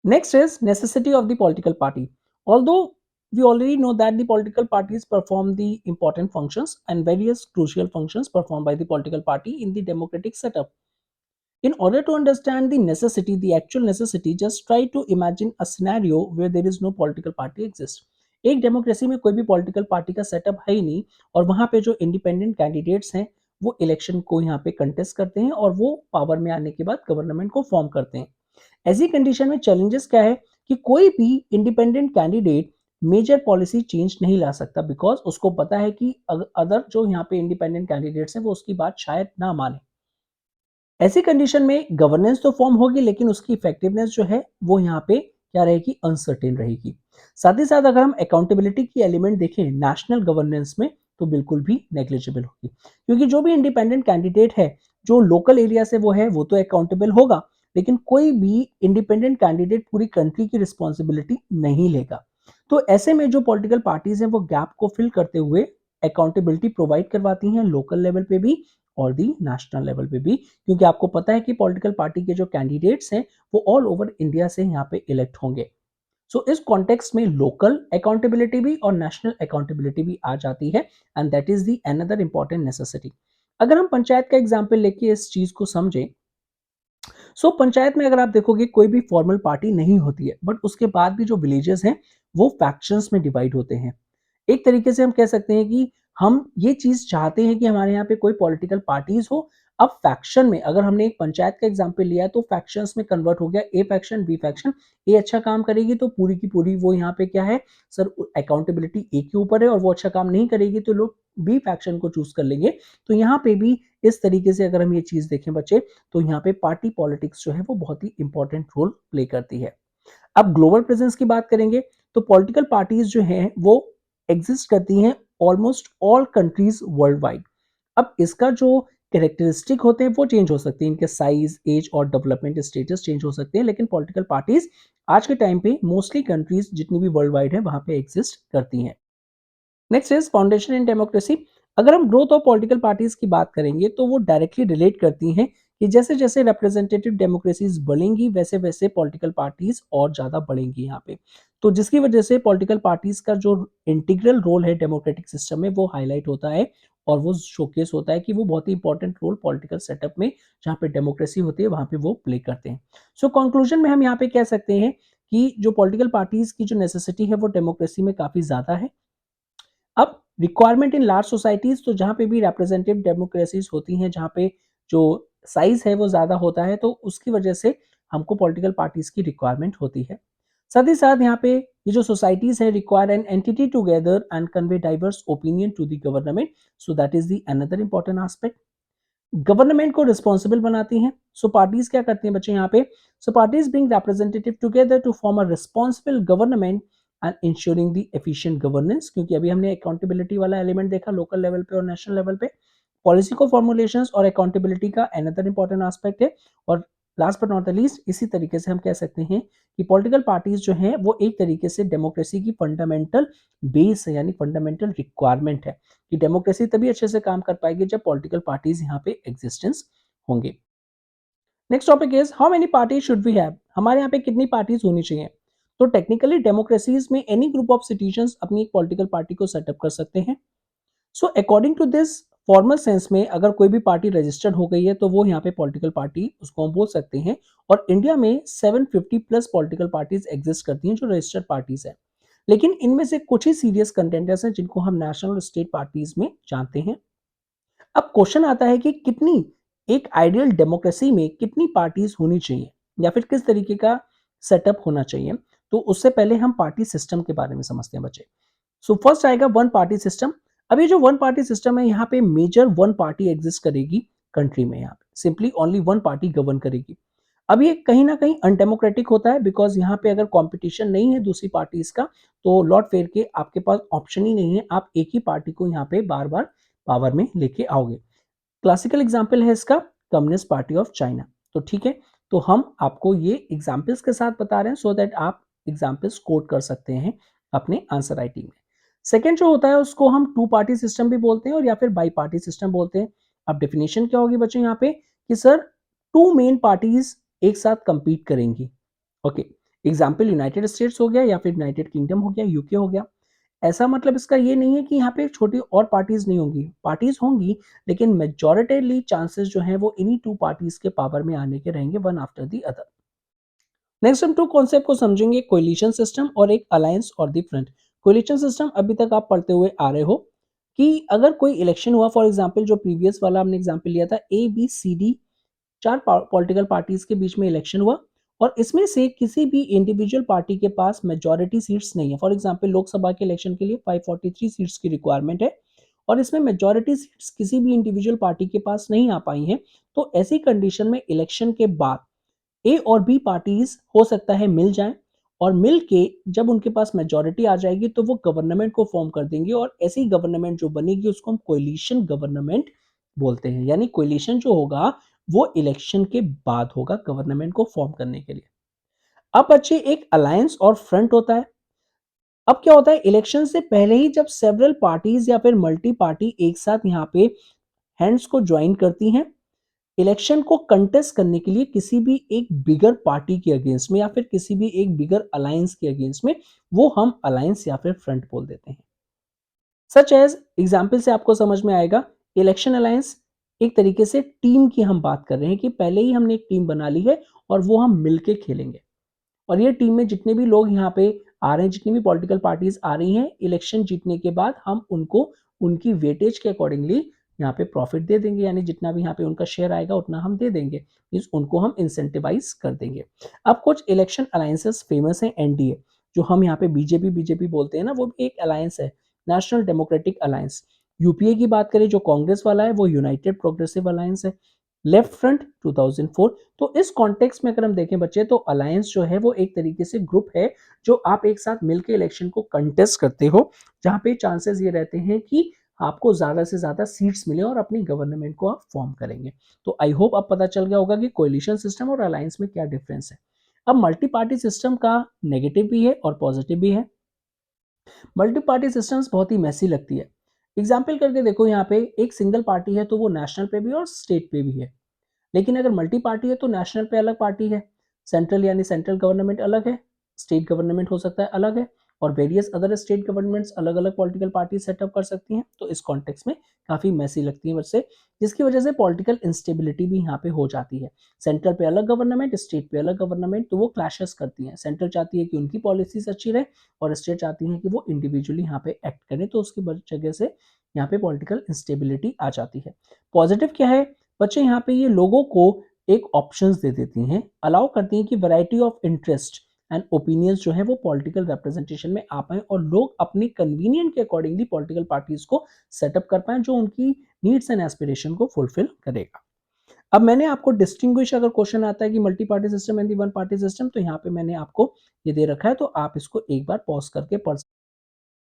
Next is necessity of the political party. Although we already know that the political parties perform the important functions and various crucial functions performed by the political party in the democratic setup. In order to understand the necessity, the actual necessity, just try to imagine a scenario where there is no political party exists. एक democracy में कोई भी political party का setup है ही नहीं और वहां पे जो इंडिपेंडेंट कैंडिडेट्स हैं वो इलेक्शन को यहाँ पे कंटेस्ट करते हैं और वो पावर में आने के बाद गवर्नमेंट को फॉर्म करते हैं। ऐसी कंडीशन में चैलेंजेस क्या है कि कोई भी independent candidate major policy change नहीं ला सकता बिकॉज उसको पता है कि अदर जो यहाँ पे इंडिपेंडेंट कैंडिडेट्स हैं वो उसकी बात शायद ना माने। ऐसी कंडीशन में गवर्नेंस तो फॉर्म होगी लेकिन उसकी इफेक्टिवनेस जो है वो यहाँ पे क्या रहेगी, अनसर्टेन रहेगी। साथ ही साथ अगर हम अकाउंटेबिलिटी की एलिमेंट देखें नेशनल गवर्नेंस में तो बिल्कुल भी नेग्लिजिबल होगी क्योंकि जो भी इंडिपेंडेंट कैंडिडेट है जो लोकल एरिया से वो है वो तो अकाउंटेबल होगा लेकिन कोई भी इंडिपेंडेंट कैंडिडेट पूरी कंट्री की रिस्पॉन्सिबिलिटी नहीं लेगा। तो ऐसे में जो पॉलिटिकल पार्टीज हैं वो गैप को फिल करते हुए अकाउंटेबिलिटी प्रोवाइड करवाती हैं लोकल लेवल पे भी और दी नेशनल लेवल पे भी, क्योंकि आपको पता है कि पॉलिटिकल पार्टी के जो कैंडिडेट्स हैं वो ऑल ओवर इंडिया से यहाँ पे इलेक्ट होंगे। सो इस कॉन्टेक्स्ट में लोकल अकाउंटेबिलिटी भी और नेशनल अकाउंटेबिलिटी भी आ जाती है and that is the another important necessity. अगर हम पंचायत का एग्जाम्पल लेके इस चीज को समझें, पंचायत में अगर आप देखोगे कोई भी फॉर्मल पार्टी नहीं होती है बट उसके बाद भी जो विलेजेस हैं वो फैक्शंस में डिवाइड होते हैं। एक तरीके से हम कह सकते हैं कि हम ये चीज चाहते हैं कि हमारे यहाँ पे कोई पॉलिटिकल पार्टीज हो। अब फैक्शन में अगर हमने एक पंचायत का एग्जांपल लिया तो फैक्शंस में कन्वर्ट हो गया ए फैक्शन बी फैक्शन। ए अच्छा काम करेगी तो पूरी की पूरी वो यहाँ पे क्या है सर अकाउंटेबिलिटी ए के ऊपर है और वो अच्छा काम नहीं करेगी तो लोग बी फैक्शन को चूज कर लेंगे। तो यहाँ पे भी इस तरीके से अगर हम ये चीज देखें बच्चे तो यहाँ पे पार्टी पॉलिटिक्स जो है वो बहुत ही इंपॉर्टेंट रोल प्ले करती है। अब ग्लोबल प्रेजेंस की बात करेंगे तो पॉलिटिकल पार्टीज जो हैं वो एग्जिस्ट करती हैं almost all countries world wide. अब इसका जो कैरेक्टरिस्टिक होते हैं वो चेंज हो सकते हैं, इनके साइज एज और डेवलपमेंट स्टेटस चेंज हो सकते हैं लेकिन पॉलिटिकल पार्टीज आज के टाइम पे मोस्टली कंट्रीज जितनी भी वर्ल्ड वाइड है वहां पे एग्जिस्ट करती हैं। Next is foundation in democracy. अगर हम ग्रोथ ऑफ पॉलिटिकल पार्टीज की बात करेंगे तो वो डायरेक्टली रिलेट करती हैं कि जैसे जैसे रिप्रेजेंटेटिव डेमोक्रेसीज बढ़ेंगी वैसे वैसे पॉलिटिकल पार्टीज और ज्यादा बढ़ेंगी यहाँ पे। तो जिसकी वजह से पॉलिटिकल पार्टीज का जो इंटीग्रल रोल है डेमोक्रेटिक सिस्टम में वो हाईलाइट होता है और वो शोकेस होता है कि वो बहुत ही इंपॉर्टेंट रोल पॉलिटिकल सेटअप में जहाँ पे डेमोक्रेसी होती है वहां पे वो प्ले करते हैं। कंक्लूजन में हम यहाँ पे कह सकते हैं कि जो पॉलिटिकल पार्टीज की जो नेसेसिटी है वो डेमोक्रेसी में काफी ज्यादा है। अब रिक्वायरमेंट इन लार्ज सोसाइटीज तो जहां पे भी रिप्रेजेंटेटिव डेमोक्रेसीज होती हैं जहां पे जो साइज है वो ज्यादा होता है तो उसकी वजह से हमको पॉलिटिकल पार्टीज की रिक्वायरमेंट होती है। साथ ही साथ यहाँ पे ये जो सोसाइटीज है require an entity together and convey diverse opinion to the government. So that is the another important aspect. Government को रिस्पॉन्सिबल बनाती हैं। पार्टीज क्या करती हैं बच्चे यहाँ पे, parties being representative together to form a responsible government and ensuring the efficient governance, क्योंकि अभी हमने अकाउंटेबिलिटी वाला एलिमेंट देखा लोकल लेवल पे और नेशनल लेवल पे। पॉलिसी को फॉर्मुलेशंस और अकाउंटेबिलिटी का अनदर इंपॉर्टेंट एस्पेक्ट है। और last but not the least इसी तरीके से हम कह सकते हैं कि पॉलिटिकल पार्टीज जो हैं वो एक तरीके से डेमोक्रेसी की फंडामेंटल बेस है यानी फंडामेंटल रिक्वायरमेंट है कि डेमोक्रेसी तभी अच्छे से काम कर पाएगी जब पॉलिटिकल पार्टीज यहाँ पे एग्जिस्टेंस होंगे। Next topic is how many parties should we have, हमारे यहाँ पे कितनी पार्टीज होनी चाहिए। तो टेक्निकली डेमोक्रेसीज में एनी ग्रुप ऑफ सिटीजन्स अपनी एक पॉलिटिकल पार्टी को सेटअप कर सकते हैं। According to this formal sense में अगर कोई भी पार्टी रजिस्टर्ड हो गई है तो वो यहाँ पे पॉलिटिकल पार्टी उसको हम बोल सकते हैं। और इंडिया में 750 प्लस पॉलिटिकल पार्टीज एग्जिस्ट करती हैं जो रजिस्टर्ड पार्टीज है। लेकिन इनमें से कुछ ही सीरियस कंटेंडर्स हैं जिनको हम नेशनल और स्टेट पार्टीज में जानते हैं। अब क्वेश्चन आता है कि कितनी एक आइडियल डेमोक्रेसी में कितनी पार्टीज होनी चाहिए या फिर किस तरीके का सेटअप होना चाहिए। तो उससे पहले हम पार्टी सिस्टम के बारे में समझते हैं बच्चे। फर्स्ट आएगा वन पार्टी सिस्टम। अब ये जो वन पार्टी सिस्टम है यहाँ पे मेजर वन पार्टी एग्जिस्ट करेगी कंट्री में, यहाँ पे simply only one party govern करेगी। अब ये कहीं ना कहीं अनडेमोक्रेटिक होता है बिकॉज यहाँ पे अगर कंपटीशन नहीं है दूसरी पार्टीज का तो लॉट फेयर के आपके पास ऑप्शन ही नहीं है, आप एक ही पार्टी को यहाँ पे बार बार पावर में लेके आओगे। क्लासिकल एग्जाम्पल है इसका कम्युनिस्ट पार्टी ऑफ चाइना। तो ठीक है, तो हम आपको ये एग्जाम्पल्स के साथ बता रहे हैं सो दैट आप एग्जाम्पल्स कोट कर सकते हैं अपने आंसर राइटिंग में। सेकेंड जो होता है उसको हम टू पार्टी सिस्टम भी बोलते हैं और या फिर बाई पार्टी सिस्टम बोलते हैं। अब डेफिनेशन क्या होगी बच्चों यहाँ पे कि सर टू मेन पार्टीज एक साथ कंपीट करेंगी। ओके, एग्जाम्पल यूनाइटेड स्टेट्स हो गया या फिर यूनाइटेड किंगडम हो गया, यूके हो गया। ऐसा मतलब इसका ये नहीं है कि यहाँ पे छोटी और पार्टीज नहीं होंगी, पार्टीज होंगी, लेकिन मेजॉरिटीली चांसेस जो हैं वो इन्हीं टू पार्टीज के पावर में आने के रहेंगे, one after the other. Next हम टू कॉन्सेप्ट को समझेंगे, कोलिशन सिस्टम और एक अलायंस और दी फ्रंट। कोलिशन सिस्टम अभी तक आप पढ़ते हुए आ रहे हो कि अगर कोई इलेक्शन हुआ, फॉर एग्जांपल जो प्रीवियस वाला हमने एग्जांपल लिया था, ए बी सी डी चार पॉलिटिकल पार्टीज के बीच में इलेक्शन हुआ और इसमें से किसी भी इंडिविजुअल पार्टी के पास मेजॉरिटी सीट्स नहीं है। फॉर एग्जांपल लोकसभा के इलेक्शन के लिए 543 सीट्स की रिक्वायरमेंट है और इसमें मेजॉरिटी सीट्स किसी भी इंडिविजुअल पार्टी के पास नहीं आ पाई हैं। तो ऐसी कंडीशन में इलेक्शन के बाद ए और बी पार्टीज हो सकता है मिल जाएं और मिल के जब उनके पास मेजॉरिटी आ जाएगी तो वो गवर्नमेंट को फॉर्म कर देंगे और ऐसी गवर्नमेंट जो बनेगी उसको हम कोलिशन गवर्नमेंट बोलते हैं। यानी कोलिशन जो होगा वो इलेक्शन के बाद होगा गवर्नमेंट को फॉर्म करने के लिए। अब बच्चे एक अलायंस और फ्रंट होता है। अब क्या होता है, इलेक्शन से पहले ही जब सेवरल पार्टीज या फिर मल्टी पार्टी एक साथ यहाँ पे हैंड्स को ज्वाइन करती हैं इलेक्शन को कंटेस्ट करने के लिए किसी भी एक बिगर पार्टी के अगेंस्ट में या फिर किसी भी एक बिगर अलायंस के अगेंस्ट में, वो हम अलायंस या फिर फ्रंट बोल देते हैं। सच एज एग्जाम्पल से आपको समझ में आएगा, इलेक्शन अलायंस एक तरीके से टीम की हम बात कर रहे हैं कि पहले ही हमने एक टीम बना ली है और वो हम मिलके खेलेंगे और ये टीम में जितने भी लोग यहाँ पे आ रहे हैं, जितनी भी पॉलिटिकल पार्टीज आ रही हैं, इलेक्शन जीतने के बाद हम उनको उनकी वेटेज के अकॉर्डिंगली यहाँ पे प्रॉफिट दे देंगे, यानी जितना भी यहाँ पे उनका शेयर आएगा उतना हम दे देंगे, इस उनको हम इंसेंटिवाइज कर देंगे। अब कुछ इलेक्शन अलायंसेस फेमस हैं, एनडीए जो हम यहाँ पे बीजेपी बीजेपी बोलते हैं ना, वो भी एक अलायंस है, नेशनल डेमोक्रेटिक अलायंस। यूपीए की बात करें जो कांग्रेस वाला है वो यूनाइटेड प्रोग्रेसिव अलायंस है। Left front 2004। तो इस कॉन्टेक्स्ट में अगर हम देखें बच्चे तो अलायंस जो है वो एक तरीके से ग्रुप है जो आप एक साथ मिलकर इलेक्शन को कंटेस्ट करते हो, जहां पे चांसेस ये रहते हैं कि आपको ज्यादा से ज्यादा सीट्स मिले और अपनी गवर्नमेंट को आप फॉर्म करेंगे। तो आई होप अब पता चल गया होगा कि कोलिशन सिस्टम और अलायंस में क्या डिफरेंस है। अब मल्टी पार्टी सिस्टम का नेगेटिव भी है और पॉजिटिव भी है। मल्टी पार्टी सिस्टम्स बहुत ही मैसी लगती है। एग्जाम्पल करके देखो, यहाँ पे एक सिंगल पार्टी है तो वो नेशनल पे भी और स्टेट पे भी है, लेकिन अगर मल्टी पार्टी है तो नेशनल पे अलग पार्टी है, सेंट्रल यानी सेंट्रल गवर्नमेंट अलग है, स्टेट गवर्नमेंट हो सकता है अलग है और वेरियस अदर स्टेट गवर्नमेंट्स अलग अलग पॉलिटिकल पार्टी सेटअप कर सकती हैं। तो इस कॉन्टेक्स्ट में काफी मैसी लगती है वैसे, जिसकी वजह से पॉलिटिकल इंस्टेबिलिटी भी यहाँ पे हो जाती है। सेंट्रल पे अलग गवर्नमेंट, स्टेट पे अलग गवर्नमेंट, तो वो क्लैशेस करती हैं। सेंट्रल चाहती है कि उनकी पॉलिसीज अच्छी रहे और स्टेट चाहती है कि वो इंडिविजुअली यहाँ पे एक्ट करें, तो उसकी वजह से यहाँ पे पॉलिटिकल इंस्टेबिलिटी आ जाती है। पॉजिटिव क्या है बच्चे, यहाँ पे ये लोगों को एक ऑप्शंस दे देती हैं, अलाउ करती हैं कि variety of interest and opinions जो है वो पॉलिटिकल रिप्रेजेंटेशन में आ पाए और लोग अपनी कन्वीनियंट के अकॉर्डिंगली पॉलिटिकल पार्टीज को सेटअप कर पाए जो उनकी नीड्स एंड एस्पिरेशन को फुलफिल करेगा। अब मैंने आपको डिस्टिंग्विश, अगर क्वेश्चन आता है कि multi party system and the one party system, तो यहाँ पे मैंने आपको ये दे रखा है, तो आप इसको एक बार पॉज करके पढ़।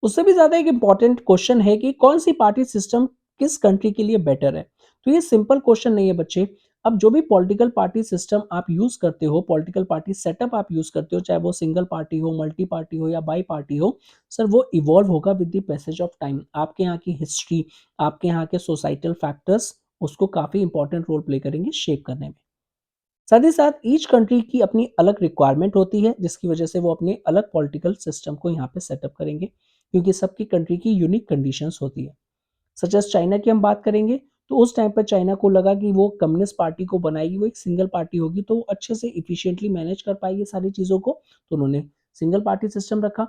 उससे भी ज्यादा एक इंपॉर्टेंट क्वेश्चन है कि कौन सी पार्टी सिस्टम किस कंट्री के लिए बेटर है। तो ये सिंपल क्वेश्चन नहीं है बच्चे। अब जो भी पॉलिटिकल पार्टी सिस्टम आप यूज करते हो, पॉलिटिकल पार्टी सेटअप आप यूज करते हो, चाहे वो सिंगल पार्टी हो, मल्टी पार्टी हो या बाई पार्टी हो, सर वो इवॉल्व होगा with the passage of time. आपके यहाँ की हिस्ट्री, आपके यहाँ के सोसाइटल फैक्टर्स उसको काफी इंपॉर्टेंट रोल प्ले करेंगे शेप करने में। साथ ही साथ ईच कंट्री की अपनी अलग रिक्वायरमेंट होती है जिसकी वजह से वो अपने अलग पॉलिटिकल सिस्टम को यहाँ पे सेटअप करेंगे, क्योंकि सबकी कंट्री की यूनिक कंडीशंस होती है। सच एज चाइना की हम बात करेंगे तो उस टाइम पर चाइना को लगा कि वो कम्युनिस्ट पार्टी को बनाएगी, वो एक सिंगल पार्टी होगी तो वो अच्छे से इफिशियंटली मैनेज कर पाएगी सारी चीज़ों को, तो उन्होंने सिंगल पार्टी सिस्टम रखा।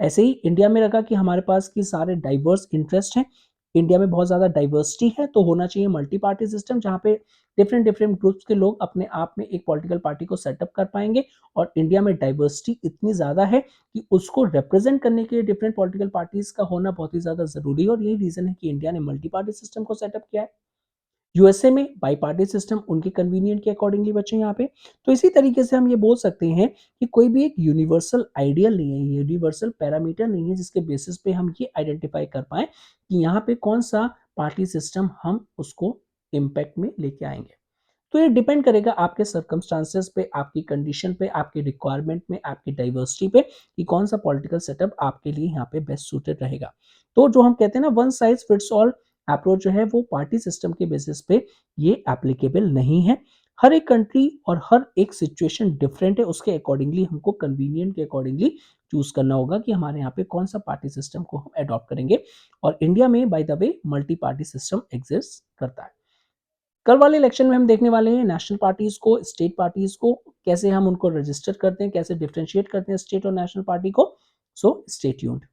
ऐसे ही इंडिया में रखा कि हमारे पास की सारे डाइवर्स इंटरेस्ट हैं, इंडिया में बहुत ज़्यादा डाइवर्सिटी है, तो होना चाहिए मल्टी पार्टी सिस्टम जहाँ पे डिफरेंट डिफरेंट ग्रुप्स के लोग अपने आप में एक पॉलिटिकल पार्टी को सेटअप कर पाएंगे। और इंडिया में डाइवर्सिटी इतनी ज़्यादा है कि उसको रिप्रेजेंट करने के लिए डिफरेंट पॉलिटिकल पार्टीज का होना बहुत ही ज़्यादा ज़रूरी है और यही रीज़न है कि इंडिया ने मल्टी पार्टी सिस्टम को सेटअप किया है। यूएसए में बाई पार्टी सिस्टम उनके कन्वीनियंट के अकॉर्डिंगली बचे यहाँ पे। तो इसी तरीके से हम ये बोल सकते हैं कि कोई भी एक यूनिवर्सल आइडियल नहीं है, यूनिवर्सल पैरामीटर नहीं है जिसके बेसिस पे हम ये आइडेंटिफाई कर पाए कि यहाँ पे कौन सा पार्टी सिस्टम हम उसको इम्पैक्ट में लेके आएंगे। तो ये डिपेंड करेगा आपके सर्कमस्टांसेस पे, आपकी कंडीशन पे, आपकी रिक्वायरमेंट में, आपकी डाइवर्सिटी पे कि कौन सा पॉलिटिकल सेटअप आपके लिए यहाँ पे बेस्ट सूटेड रहेगा। तो जो हम कहते हैं ना one size fits all approach जो है वो पार्टी सिस्टम के बेसिस पे ये एप्लीकेबल नहीं है। हर एक कंट्री और हर एक सिचुएशन डिफरेंट है, उसके अकॉर्डिंगली हमको कन्वीनियंट के अकॉर्डिंगली चूज करना होगा कि हमारे यहाँ पे कौन सा पार्टी सिस्टम को हम अडॉप्ट करेंगे। और इंडिया में by the way multi party system exist करता है। कल वाले इलेक्शन में हम देखने वाले हैं नेशनल पार्टीज को, स्टेट पार्टीज को, कैसे हम उनको रजिस्टर करते हैं, कैसे डिफ्रेंशिएट करते हैं स्टेट और नेशनल पार्टी को। So stay tuned.